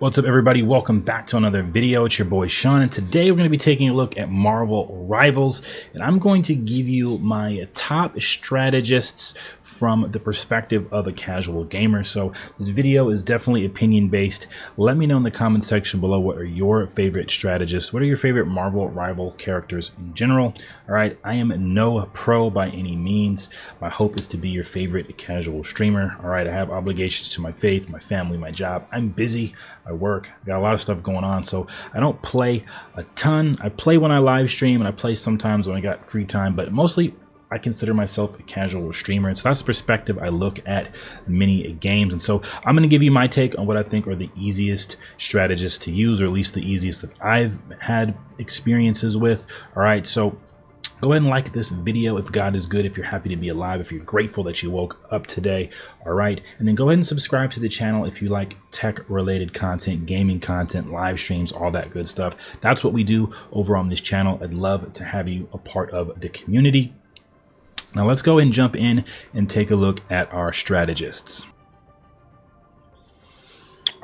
What's up, everybody? Welcome back to another video. It's your boy Sean, and today we're going to be taking a look at Marvel Rivals, and I'm going to give you my top strategists from the perspective of a casual gamer. So this video is definitely opinion based. Let me know in the comment section below, what are your favorite strategists? What are your favorite Marvel Rival characters in general? All right, I am no pro by any means. My hope is to be your favorite casual streamer. All right, I have obligations to my faith, my family, my job. I'm busy. I work, got a lot of stuff going on, so I don't play a ton. I play when I live stream, and I play sometimes when I got free time, but mostly I consider myself a casual streamer. And so that's the perspective I look at many games. And so I'm going to give you my take on what I think are the easiest strategists to use, or at least the easiest that I've had experiences with. All right, so go ahead and like this video if God is good, if you're happy to be alive, if you're grateful that you woke up today. All right, and then go ahead and subscribe to the channel if you like tech related content, gaming content, live streams, all that good stuff. That's what we do over on this channel. I'd love to have you a part of the community. Now let's go and jump in and take a look at our strategists.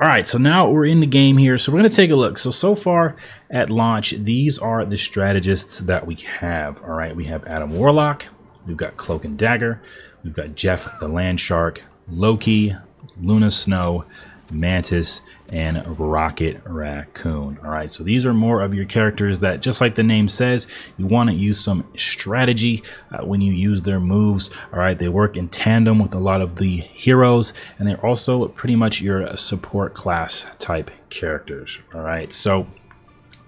All right, so now we're in the game here. So we're going to take a look. So far at launch, these are the strategists that we have. All right, we have Adam Warlock, we've got Cloak and Dagger, we've got Jeff the Land Shark, Loki, Luna Snow, Mantis, and Rocket Raccoon. All right, so these are more of your characters that, just like the name says, you want to use some strategy when you use their moves. All right, they work in tandem with a lot of the heroes, and they're also pretty much your support class type characters. All right, so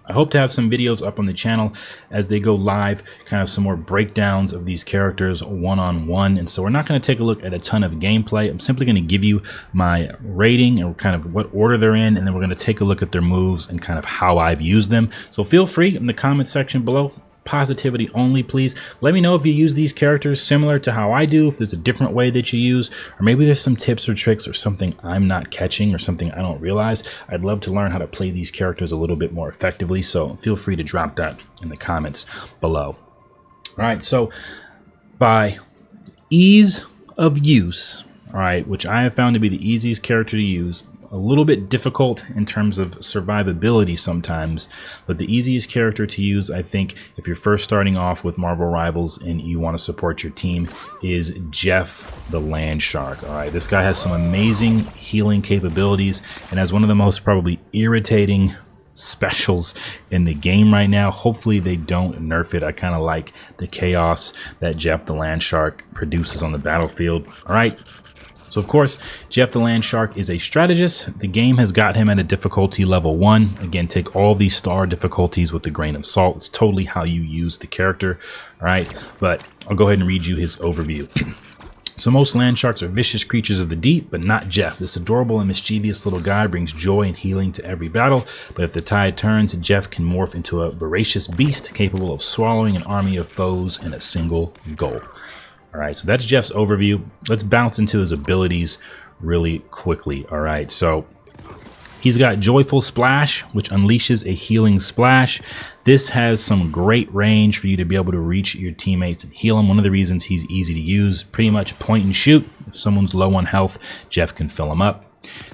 I hope to have some videos up on the channel as they go live, kind of some more breakdowns of these characters one-on-one. And so we're not going to take a look at a ton of gameplay. I'm simply going to give you my rating and kind of what order they're in, and then we're going to take a look at their moves and kind of how I've used them. So feel free in the comment section below, positivity only, please. Let me know if you use these characters similar to how I do, if there's a different way that you use, or maybe there's some tips or tricks or something I'm not catching or something I don't realize. I'd love to learn how to play these characters a little bit more effectively, so feel free to drop that in the comments below. All right, so by ease of use, all right, which I have found to be the easiest character to use, a little bit difficult in terms of survivability sometimes, but the easiest character to use, I think, if you're first starting off with Marvel Rivals and you want to support your team, is Jeff the Land Shark. All right, this guy has some amazing healing capabilities and has one of the most probably irritating specials in the game right now. Hopefully they don't nerf it. I kind of like the chaos that Jeff the Land Shark produces on the battlefield. All right, so of course, Jeff the Land Shark is a strategist. The game has got him at a difficulty level 1. Again, take all these star difficulties with a grain of salt. It's totally how you use the character. All right, but I'll go ahead and read you his overview. So most land sharks are vicious creatures of the deep, but not Jeff. This adorable and mischievous little guy brings joy and healing to every battle. But if the tide turns, Jeff can morph into a voracious beast capable of swallowing an army of foes in a single gulp. All right, so that's Jeff's overview. Let's bounce into his abilities really quickly. All right, so he's got Joyful Splash, which unleashes a healing splash. This has some great range for you to be able to reach your teammates and heal them. One of the reasons he's easy to use, pretty much point and shoot. If someone's low on health, Jeff can fill them up.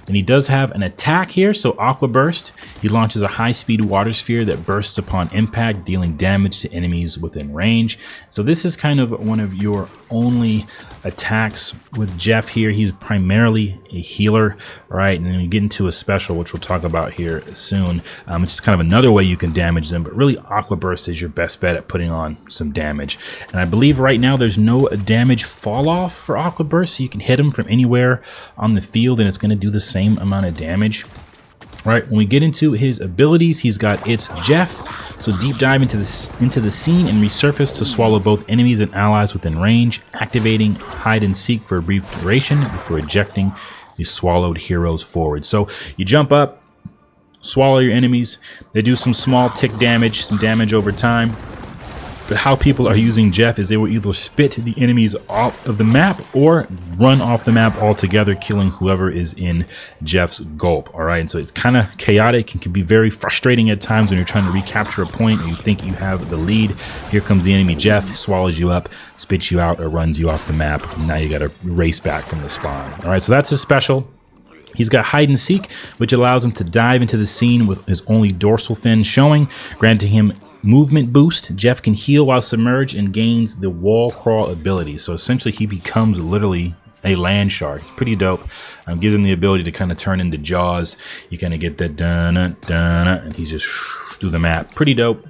Then he does have an attack here, so Aqua Burst. He launches a high-speed water sphere that bursts upon impact, dealing damage to enemies within range. So this is kind of one of your only attacks with Jeff here. He's primarily a healer, all right? And then you get into a special, which we'll talk about here soon. It's just kind of another way you can damage them, but really Aqua Burst is your best bet at putting on some damage. And I believe right now there's no damage fall off for Aqua Burst, so you can hit him from anywhere on the field and it's going to do the same amount of damage. Right, when we get into his abilities, he's got It's Jeff. So deep dive into the scene and resurface to swallow both enemies and allies within range, activating hide and seek for a brief duration before ejecting the swallowed heroes forward. So you jump up, swallow your enemies, they do some small tick damage, some damage over time. But how people are using Jeff is they will either spit the enemies off of the map or run off the map altogether, killing whoever is in Jeff's gulp. All right, and so it's kind of chaotic and can be very frustrating at times when you're trying to recapture a point and you think you have the lead. Here comes the enemy Jeff, swallows you up, spits you out, or runs you off the map. And now you got to race back from the spawn. All right, so that's a special. He's got hide and seek, which allows him to dive into the scene with his only dorsal fin showing, granting him movement boost. Jeff can heal while submerged and gains the wall crawl ability. So essentially he becomes literally a land shark. It's pretty dope. Gives him the ability to kind of turn into Jaws. You kind of get that dun-dun, and he's just through the map. Pretty dope.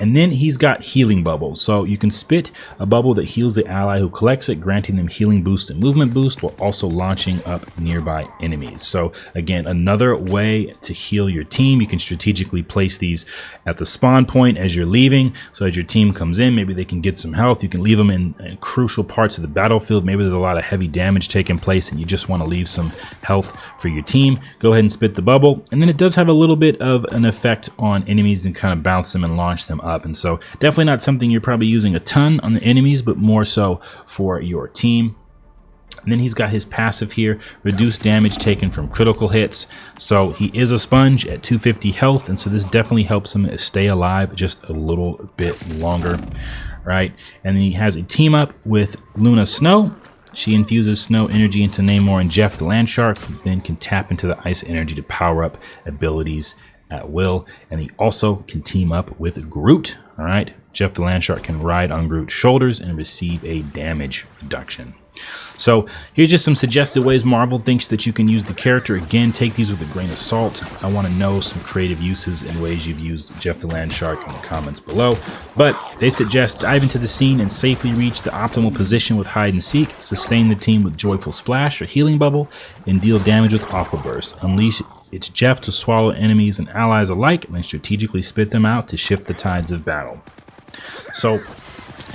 And then he's got healing bubble. So you can spit a bubble that heals the ally who collects it, granting them healing boost and movement boost while also launching up nearby enemies. So again, another way to heal your team. You can strategically place these at the spawn point as you're leaving. So as your team comes in, maybe they can get some health. You can leave them in crucial parts of the battlefield. Maybe there's a lot of heavy damage taking place and you just want to leave some health for your team. Go ahead and spit the bubble. And then it does have a little bit of an effect on enemies and kind of bounce them and launch them up. And so definitely not something you're probably using a ton on the enemies, but more so for your team. And then he's got his passive here, reduced damage taken from critical hits. So he is a sponge at 250 health, and so this definitely helps him stay alive just a little bit longer, right? And then he has a team up with Luna Snow. She infuses snow energy into Namor and Jeff the land shark, who then can tap into the ice energy to power up abilities at will. And he also can team up with Groot. All right, Jeff the land shark can ride on Groot's shoulders and receive a damage reduction. So here's just some suggested ways Marvel thinks that you can use the character. Again, take these with a grain of salt. I want to know some creative uses and ways you've used Jeff the land shark in the comments below. But they suggest dive into the scene and safely reach the optimal position with hide and seek, sustain the team with joyful splash or healing bubble, and deal damage with aqua burst. Unleash it's Jeff to swallow enemies and allies alike, and then strategically spit them out to shift the tides of battle. So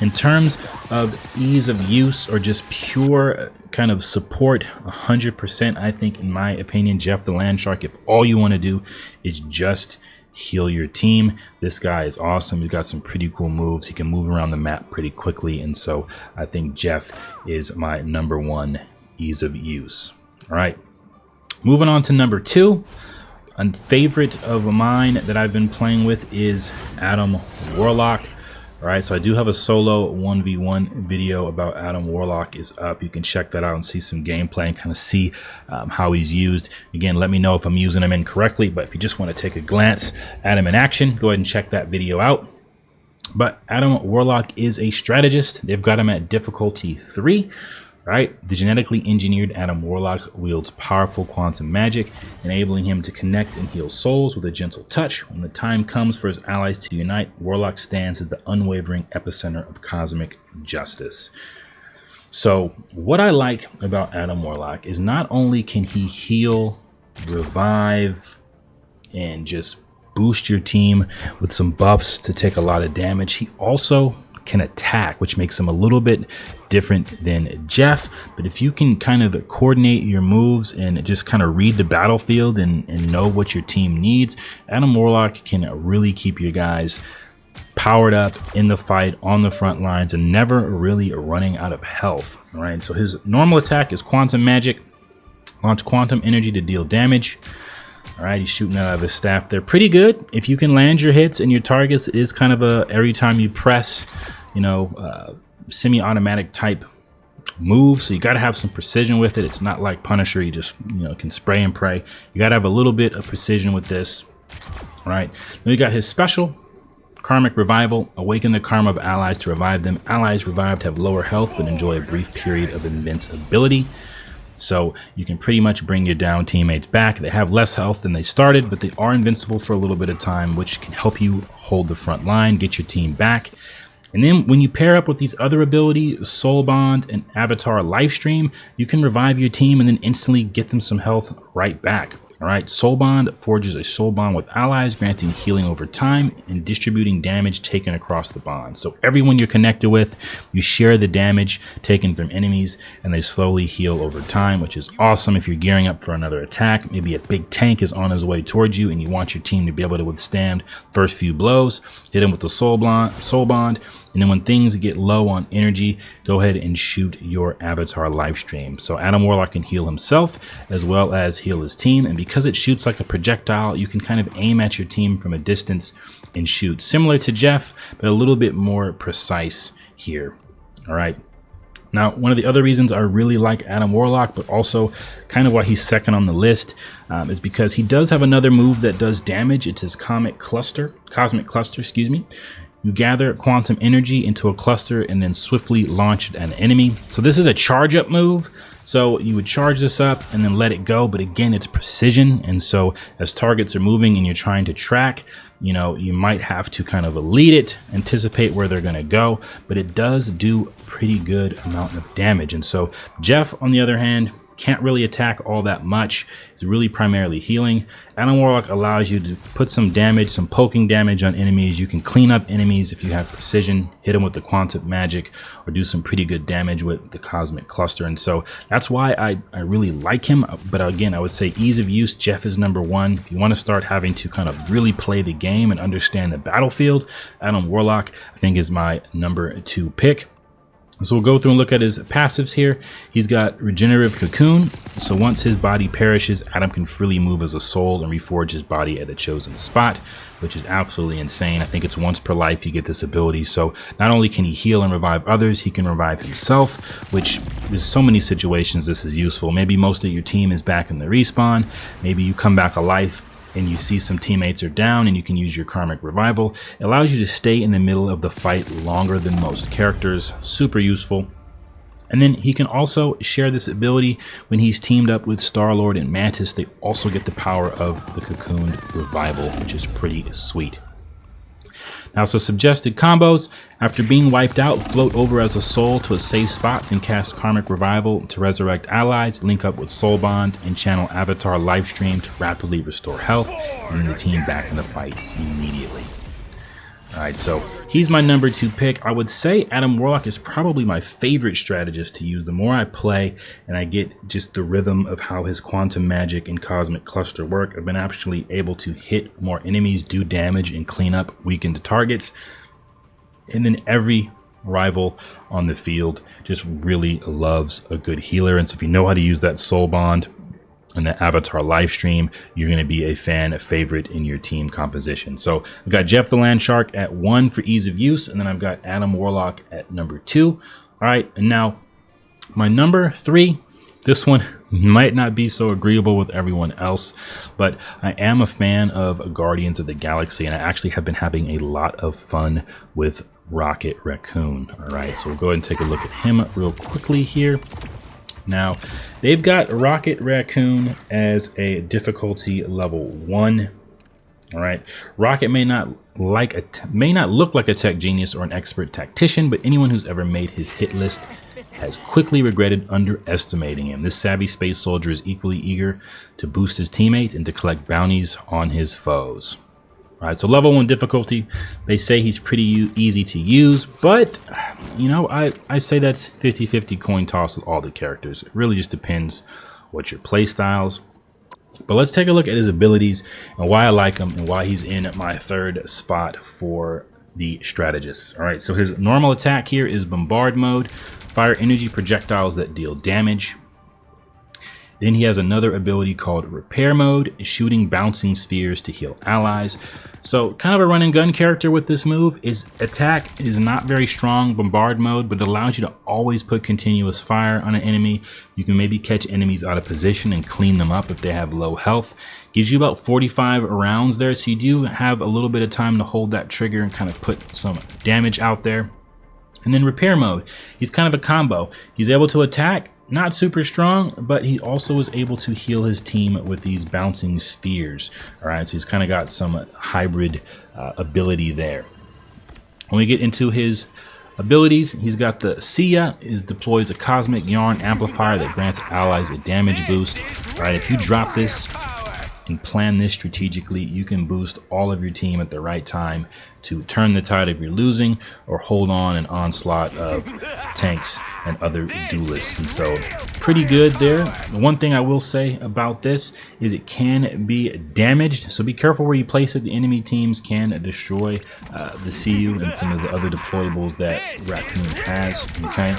in terms of ease of use or just pure kind of support, 100%, I think, in my opinion, Jeff the land shark, if all you want to do is just heal your team, this guy is awesome. He's got some pretty cool moves. He can move around the map pretty quickly, and so I think Jeff is my #1 ease of use. All right. Moving on to number 2, a favorite of mine that I've been playing with is Adam Warlock. All right, so I do have a solo 1v1 video about Adam Warlock is up. You can check that out and see some gameplay and kind of see how he's used. Again, let me know if I'm using him incorrectly, but if you just want to take a glance at him in action, go ahead and check that video out. But Adam Warlock is a strategist. They've got him at difficulty 3. Right? The genetically engineered Adam Warlock wields powerful quantum magic, enabling him to connect and heal souls with a gentle touch. When the time comes for his allies to unite, Warlock stands as the unwavering epicenter of cosmic justice. So what I like about Adam Warlock is not only can he heal, revive, and just boost your team with some buffs to take a lot of damage, he also can attack, which makes him a little bit different than Jeff. But if you can kind of coordinate your moves and just kind of read the battlefield and know what your team needs, Adam Warlock can really keep you guys powered up in the fight on the front lines and never really running out of health. All right, so his normal attack is quantum magic, launch quantum energy to deal damage. All right, he's shooting out of his staff. They're pretty good. If you can land your hits and your targets, it is kind of a every time you press, semi-automatic type move. So you got to have some precision with it. It's not like Punisher. You just, can spray and pray. You got to have a little bit of precision with this. All right. Then we got his special, Karmic Revival. Awaken the karma of allies to revive them. Allies revived have lower health but enjoy a brief period of invincibility. So you can pretty much bring your down teammates back. They have less health than they started, but they are invincible for a little bit of time, which can help you hold the front line, get your team back. And then when you pair up with these other abilities, Soul Bond and Avatar Lifestream, you can revive your team and then instantly get them some health right back. All right, Soul Bond forges a soul bond with allies, granting healing over time and distributing damage taken across the bond. So everyone you're connected with, you share the damage taken from enemies, and they slowly heal over time, which is awesome if you're gearing up for another attack. Maybe a big tank is on his way towards you, and you want your team to be able to withstand first few blows. Hit him with the soul bond. And then when things get low on energy, go ahead and shoot your Avatar Lifestream. So Adam Warlock can heal himself as well as heal his team. And because it shoots like a projectile, you can kind of aim at your team from a distance and shoot. Similar to Jeff, but a little bit more precise here. All right. Now, one of the other reasons I really like Adam Warlock, but also kind of why he's second on the list, is because he does have another move that does damage. It's his cosmic cluster, excuse me. You gather quantum energy into a cluster and then swiftly launch it at an enemy. So this is a charge up move. So you would charge this up and then let it go. But again, it's precision. And so as targets are moving and you're trying to track, you know, you might have to kind of lead it, anticipate where they're going to go. But it does do a pretty good amount of damage. And so Jeff, on the other hand, can't really attack all that much. It's really primarily healing. Adam Warlock allows you to put some damage, some poking damage on enemies. You can clean up enemies if you have precision, hit them with the quantum magic, or do some pretty good damage with the cosmic cluster. And so that's why I really like him. But again, I would say ease of use, Jeff is number one. If you want to start having to kind of really play the game and understand the battlefield, Adam Warlock, I think, is my number 2 pick. So we'll go through and look at his passives here. He's got Regenerative Cocoon. So once his body perishes, Adam can freely move as a soul and reforge his body at a chosen spot, which is absolutely insane. I think it's once per life you get this ability. So not only can he heal and revive others, he can revive himself, which there's so many situations this is useful. Maybe most of your team is back in the respawn. Maybe you come back alive and you see some teammates are down and you can use your karmic revival. It allows you to stay in the middle of the fight longer than most characters. Super useful. And then he can also share this ability when he's teamed up with Star-Lord and Mantis. They also get the power of the cocooned revival, which is pretty sweet. Now, so suggested combos: after being wiped out, float over as a soul to a safe spot, then cast Karmic Revival to resurrect allies, link up with Soul Bond, and channel Avatar Livestream to rapidly restore health, and then the team back in the fight immediately. Alright, so he's my number 2 pick. I would say Adam Warlock is probably my favorite strategist to use. The more I play and I get just the rhythm of how his quantum magic and cosmic cluster work, I've been actually able to hit more enemies, do damage, and clean up weakened targets. And then every rival on the field just really loves a good healer. And so if you know how to use that Soul Bond and the Avatar live stream, you're going to be a favorite in your team composition. So I've got Jeff the Land Shark at 1 for ease of use, and then I've got Adam Warlock at number 2. All right, and now my number 3, this one might not be so agreeable with everyone else, but I am a fan of Guardians of the Galaxy, and I actually have been having a lot of fun with Rocket Raccoon. All right, so we'll go ahead and take a look at him real quickly here. Now, they've got Rocket Raccoon as a difficulty level 1. All right, Rocket may not look like a tech genius or an expert tactician, but anyone who's ever made his hit list has quickly regretted underestimating him. This savvy space soldier is equally eager to boost his teammates and to collect bounties on his foes. All right, so level 1 difficulty, they say he's pretty easy to use, but you know, I say that's 50-50 coin toss with all the characters. It really just depends what your play styles. But let's take a look at his abilities and why I like him and why he's in my 3rd spot for the strategists. All right, so his normal attack here is bombard mode, fire energy projectiles that deal damage. Then he has another ability called repair mode, shooting bouncing spheres to heal allies. So kind of a run and gun character with this move. His attack is not very strong, bombard mode, but it allows you to always put continuous fire on an enemy. You can maybe catch enemies out of position and clean them up if they have low health. Gives you about 45 rounds there, so you do have a little bit of time to hold that trigger and kind of put some damage out there. And then repair mode, he's kind of a combo. He's able to attack, not super strong, but he also is able to heal his team with these bouncing spheres. All right, so he's kind of got some hybrid ability there. When we get into his abilities, he's got the Sia, deploys a cosmic yarn amplifier that grants allies a damage boost. All right, if you drop this and plan this strategically, you can boost all of your team at the right time to turn the tide of your losing or hold on an onslaught of tanks and other duelists. And so pretty good there. The one thing I will say about this is it can be damaged, so be careful where you place it. The enemy teams can destroy the CU and some of the other deployables that Raccoon has. Okay.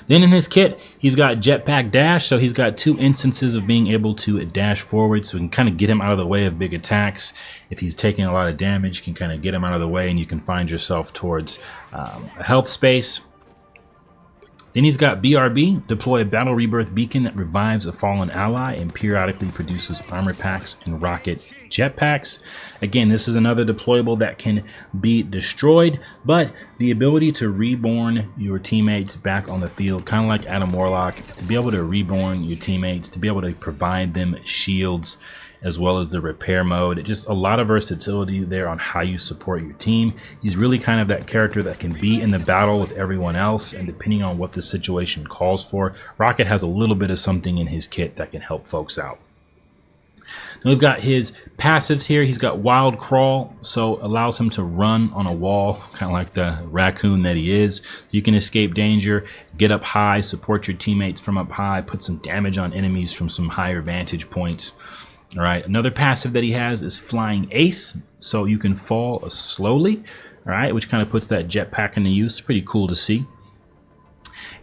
Then in his kit, he's got Jetpack Dash, so he's got 2 instances of being able to dash forward, so we can kind of get him out of the way of big attacks. If he's taking a lot of damage, you can kind of get him out of the way and you can find yourself towards a health space. Then he's got BRB, deploy a battle rebirth beacon that revives a fallen ally and periodically produces armor packs and rocket jetpacks. Again, this is another deployable that can be destroyed, but the ability to reborn your teammates back on the field, kind of like Adam Warlock, to be able to reborn your teammates, to be able to provide them shields, as well as the repair mode. Just a lot of versatility there on how you support your team. He's really kind of that character that can be in the battle with everyone else, and depending on what the situation calls for, Rocket has a little bit of something in his kit that can help folks out. Then we've got his passives here. He's got Wild Crawl, so allows him to run on a wall, kind of like the raccoon that he is. You can escape danger, get up high, support your teammates from up high, put some damage on enemies from some higher vantage points. All right, another passive that he has is Flying Ace, so you can fall slowly, all right, which kind of puts that jetpack into use. Pretty cool to see.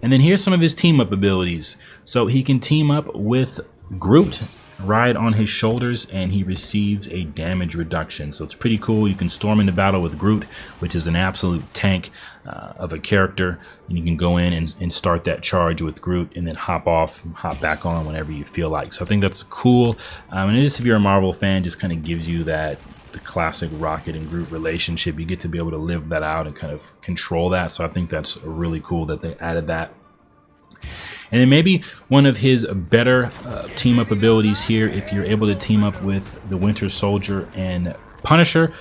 And then here's some of his team up abilities. So he can team up with Groot, ride on his shoulders, and he receives a damage reduction. So it's pretty cool. You can storm into battle with Groot, which is an absolute tank of a character, and you can go in and start that charge with Groot and then hop off, hop back on whenever you feel like. So I think that's cool. And just if you're a Marvel fan, just kind of gives you that the classic Rocket and Groot relationship. You get to be able to live that out and kind of control that. So I think that's really cool that they added that. And then maybe one of his better team up abilities here, if you're able to team up with the Winter Soldier and Punisher,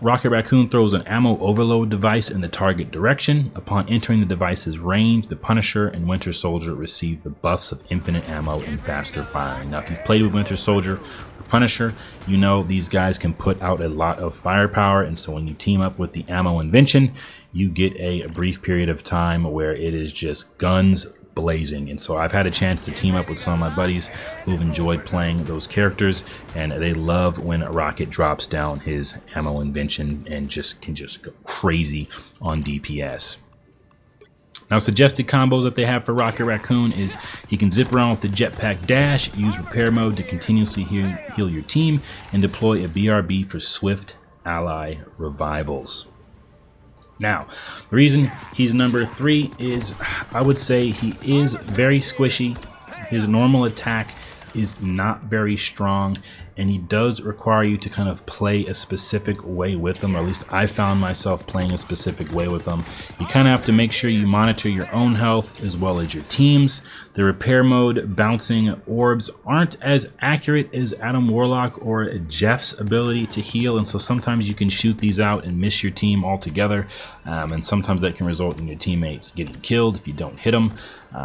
Rocket Raccoon throws an ammo overload device in the target direction. Upon entering the device's range, the Punisher and Winter Soldier receive the buffs of infinite ammo and faster firing. Now, if you've played with Winter Soldier or Punisher, you know these guys can put out a lot of firepower, and so when you team up with the ammo invention, you get a brief period of time where it is just guns blazing. And so I've had a chance to team up with some of my buddies who've enjoyed playing those characters, and they love when Rocket drops down his ammo invention and can just go crazy on DPS. Now, suggested combos that they have for Rocket Raccoon is he can zip around with the jetpack dash, use repair mode to continuously heal your team, and deploy a BRB for swift ally revivals. Now, the reason he's number 3 is, I would say he is very squishy. His normal attack is not very strong, and he does require you to kind of play a specific way with him, or at least I found myself playing a specific way with him. You kind of have to make sure you monitor your own health as well as your team's. The repair mode bouncing orbs aren't as accurate as Adam Warlock or Jeff's ability to heal, and so sometimes you can shoot these out and miss your team altogether, and sometimes that can result in your teammates getting killed if you don't hit them.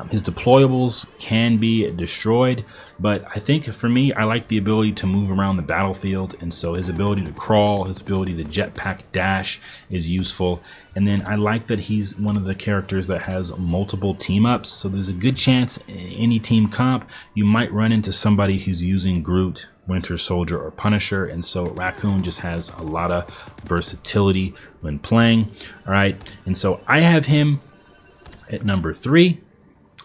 His deployables can be destroyed, but I think for me, I like the ability to move around the battlefield, and so his ability to crawl, his ability to jetpack dash is useful. And then I like that he's one of the characters that has multiple team ups, so there's a good chance in any team comp you might run into somebody who's using Groot, Winter Soldier, or Punisher, and so Raccoon just has a lot of versatility when playing. All right, and so I have him at number 3.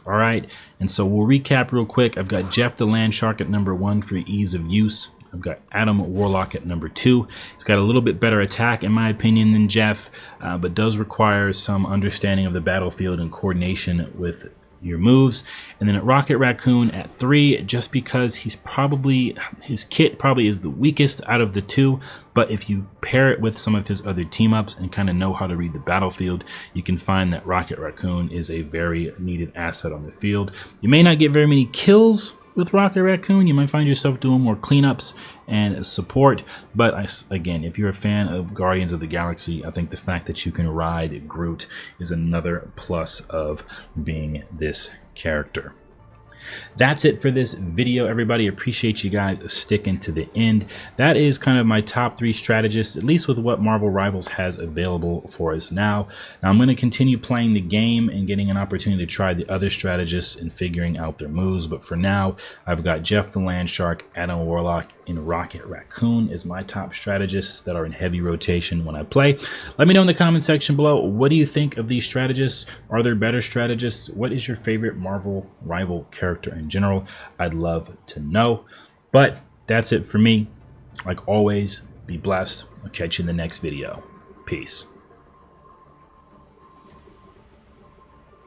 All right, and so we'll recap real quick. I've got Jeff the Land Shark at number 1 for ease of use. I've got Adam Warlock at number 2. He's got a little bit better attack, in my opinion, than Jeff, but does require some understanding of the battlefield and coordination with your moves. And then at Rocket Raccoon at 3, just because his kit probably is the weakest out of the 2, but if you pair it with some of his other team ups and kind of know how to read the battlefield, you can find that Rocket Raccoon is a very needed asset on the field. You may not get very many kills with Rocket Raccoon. You might find yourself doing more cleanups and support, but again, if you're a fan of Guardians of the Galaxy, I think the fact that you can ride Groot is another plus of being this character. That's it for this video, everybody. Appreciate you guys sticking to the end. That is kind of my top 3 strategists, at least with what Marvel Rivals has available for us now. Now I'm going to continue playing the game and getting an opportunity to try the other strategists and figuring out their moves, but for now I've got Jeff the Land Shark, Adam Warlock, and Rocket Raccoon as my top strategists that are in heavy rotation when I play. Let me know in the comment section below, what do you think of these strategists? Are there better strategists? What is your favorite Marvel Rival character in general? I'd love to know. But that's it for me. Like always, be blessed. I'll catch you in the next video. Peace.